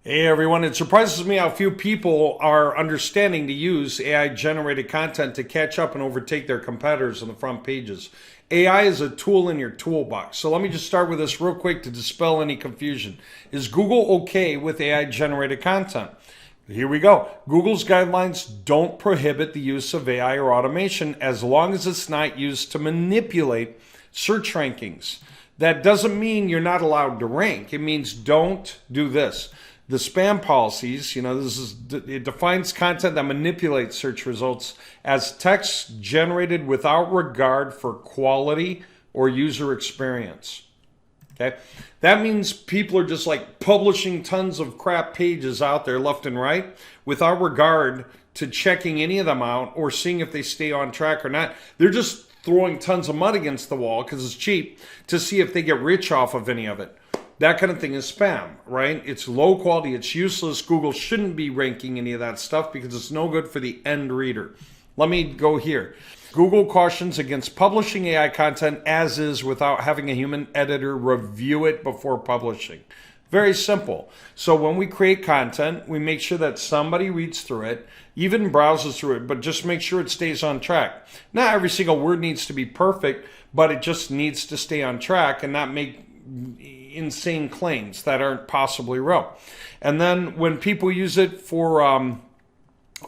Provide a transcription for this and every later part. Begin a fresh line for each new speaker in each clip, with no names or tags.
Hey everyone, it surprises me how few people are understanding to use AI generated content to catch up and overtake their competitors on the front pages. AI is a tool in your toolbox. So let me just start with this real quick to dispel any confusion. Is Google okay with AI generated content? Here we go. Google's guidelines don't prohibit the use of AI or automation as long as it's not used to manipulate search rankings. That doesn't mean you're not allowed to rank. It means don't do this. The spam policies, it defines content that manipulates search results as text generated without regard for quality or user experience. Okay? That means people are just like publishing tons of crap pages out there left and right without regard to checking any of them out or seeing if they stay on track or not. They're just throwing tons of mud against the wall because it's cheap to see if they get rich off of any of it. That kind of thing is spam, right? It's low quality, it's useless. Google shouldn't be ranking any of that stuff because it's no good for the end reader. Let me go here. Google cautions against publishing AI content as is without having a human editor review it before publishing. Very simple. So when we create content, we make sure that somebody reads through it, even browses through it, but just make sure it stays on track. Not every single word needs to be perfect, but it just needs to stay on track and not make insane claims that aren't possibly real. And then when people use it for,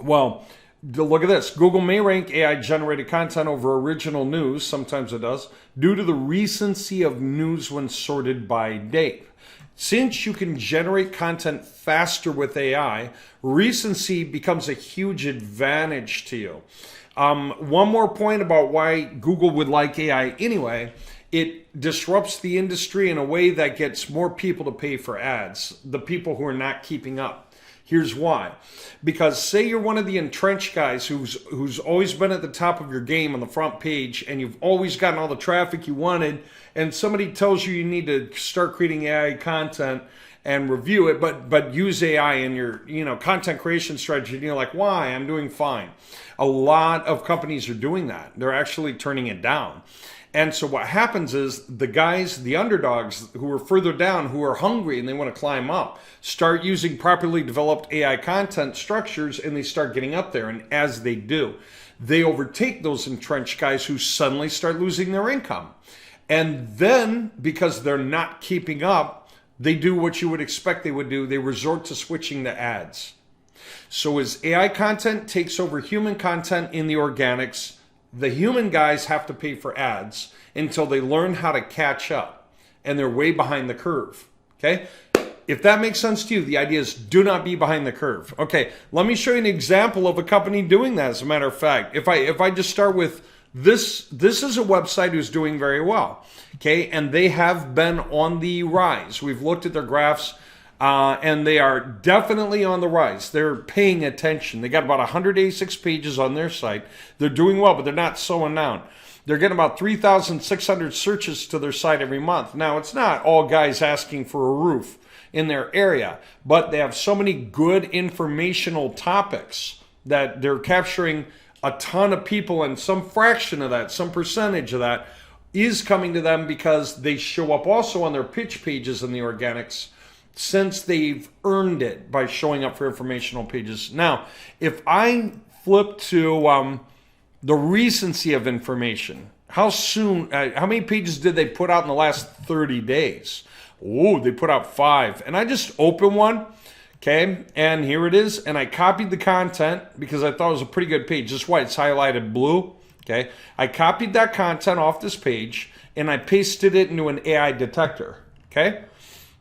look at this. Google may rank AI generated content over original news, sometimes it does, due to the recency of news when sorted by date. Since you can generate content faster with AI, recency becomes a huge advantage to you. One more point about why Google would like AI anyway. It disrupts the industry in a way that gets more people to pay for ads, the people who are not keeping up. Here's why. Because say you're one of the entrenched guys who's always been at the top of your game on the front page and you've always gotten all the traffic you wanted, and somebody tells you need to start creating AI content and review it, but use AI in your content creation strategy, and you're like, why? I'm doing fine. A lot of companies are doing that. They're actually turning it down. And so what happens is the guys, the underdogs who are further down, who are hungry and they want to climb up, start using properly developed AI content structures and they start getting up there. And as they do, they overtake those entrenched guys who suddenly start losing their income. And then because they're not keeping up, they do what you would expect they would do. They resort to switching to ads. So as AI content takes over human content in the organics, the human guys have to pay for ads until they learn how to catch up, and they're way behind the curve. Okay? If that makes sense to you, the idea is do not be behind the curve. Okay, let me show you an example of a company doing that. As a matter of fact, if I just start with this is a website who's doing very well. Okay, and they have been on the rise. We've looked at their graphs. And they are definitely on the rise. They're paying attention. They got about 186 pages on their site. They're doing well, but they're not slowing down. They're getting about 3,600 searches to their site every month. Now, it's not all guys asking for a roof in their area, but they have so many good informational topics that they're capturing a ton of people, and some fraction of that, some percentage of that is coming to them because they show up also on their pitch pages in the organics, since they've earned it by showing up for informational pages. Now, if I flip to the recency of information, how many pages did they put out in the last 30 days? Oh, they put out 5. And I just open one, okay, and here it is. And I copied the content because I thought it was a pretty good page. That's why it's highlighted blue, okay. I copied that content off this page and I pasted it into an AI detector, okay.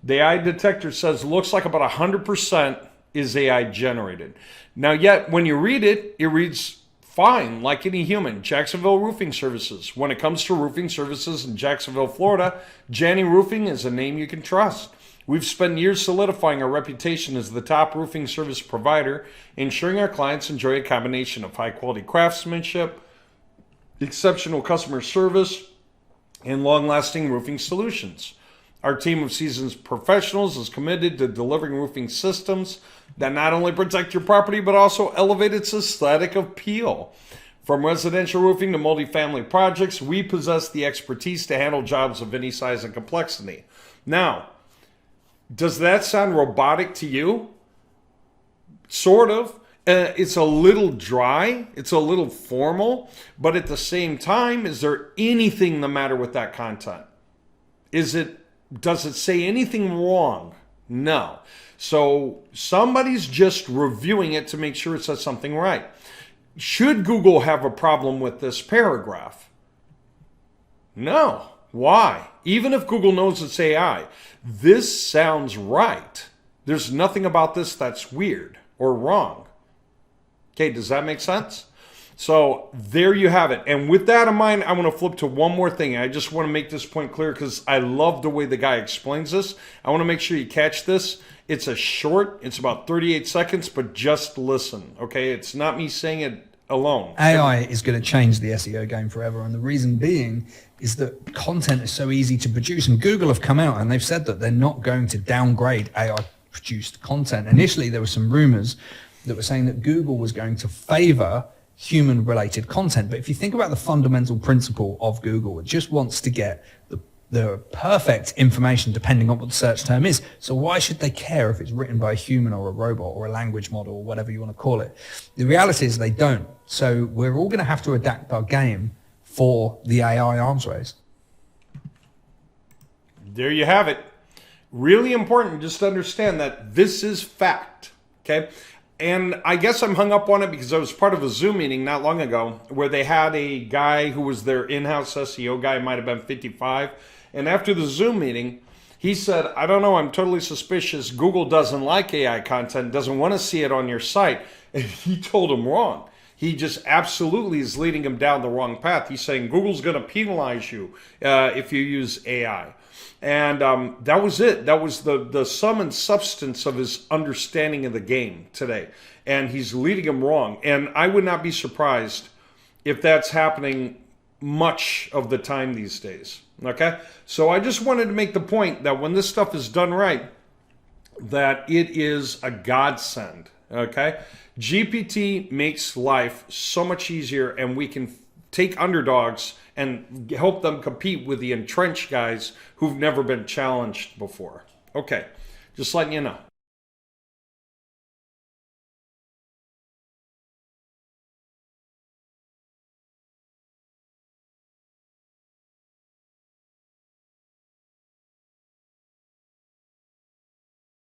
The AI detector says looks like about 100% is AI generated. Now, yet when you read it, it reads fine, like any human. Jacksonville Roofing Services. When it comes to roofing services in Jacksonville, Florida, Janney Roofing is a name you can trust. We've spent years solidifying our reputation as the top roofing service provider, ensuring our clients enjoy a combination of high-quality craftsmanship, exceptional customer service, and long-lasting roofing solutions. Our team of seasoned professionals is committed to delivering roofing systems that not only protect your property, but also elevate its aesthetic appeal. From residential roofing to multifamily projects, we possess the expertise to handle jobs of any size and complexity. Now, Does that sound robotic to you? Sort of. It's a little dry. It's a little formal. But at the same time, is there anything the matter with that content? Does it say anything wrong? No. So somebody's just reviewing it to make sure it says something right. Should Google have a problem with this paragraph? No. Why? Even if Google knows it's AI, this sounds right. There's nothing about this that's weird or wrong. Okay, does that make sense? So there you have it. And with that in mind, I want to flip to one more thing. I just want to make this point clear because I love the way the guy explains this. I want to make sure you catch this. It's a short, it's about 38 seconds, but just listen, okay? It's not me saying it alone.
AI is going to change the SEO game forever. And the reason being is that content is so easy to produce. And Google have come out and they've said that they're not going to downgrade AI produced content. Initially, there were some rumors that were saying that Google was going to favor human related content. But if you think about the fundamental principle of Google, it just wants to get the perfect information depending on what the search term is. So why should they care if it's written by a human or a robot or a language model or whatever you want to call it? The reality is they don't. So we're all going to have to adapt our game for the AI arms race.
There you have it. Really important just to understand that this is fact, okay? And I guess I'm hung up on it because I was part of a Zoom meeting not long ago where they had a guy who was their in-house SEO guy, might have been 55. And after the Zoom meeting, he said, I don't know, I'm totally suspicious. Google doesn't like AI content, doesn't want to see it on your site. And he told him wrong. He just absolutely is leading him down the wrong path. He's saying Google's going to penalize you if you use AI. And that was it. That was the sum and substance of his understanding of the game today. And he's leading him wrong. And I would not be surprised if that's happening much of the time these days. Okay? So I just wanted to make the point that when this stuff is done right, that it is a godsend. Okay? GPT makes life so much easier, and we can take underdogs and help them compete with the entrenched guys who've never been challenged before. Okay, just letting you know.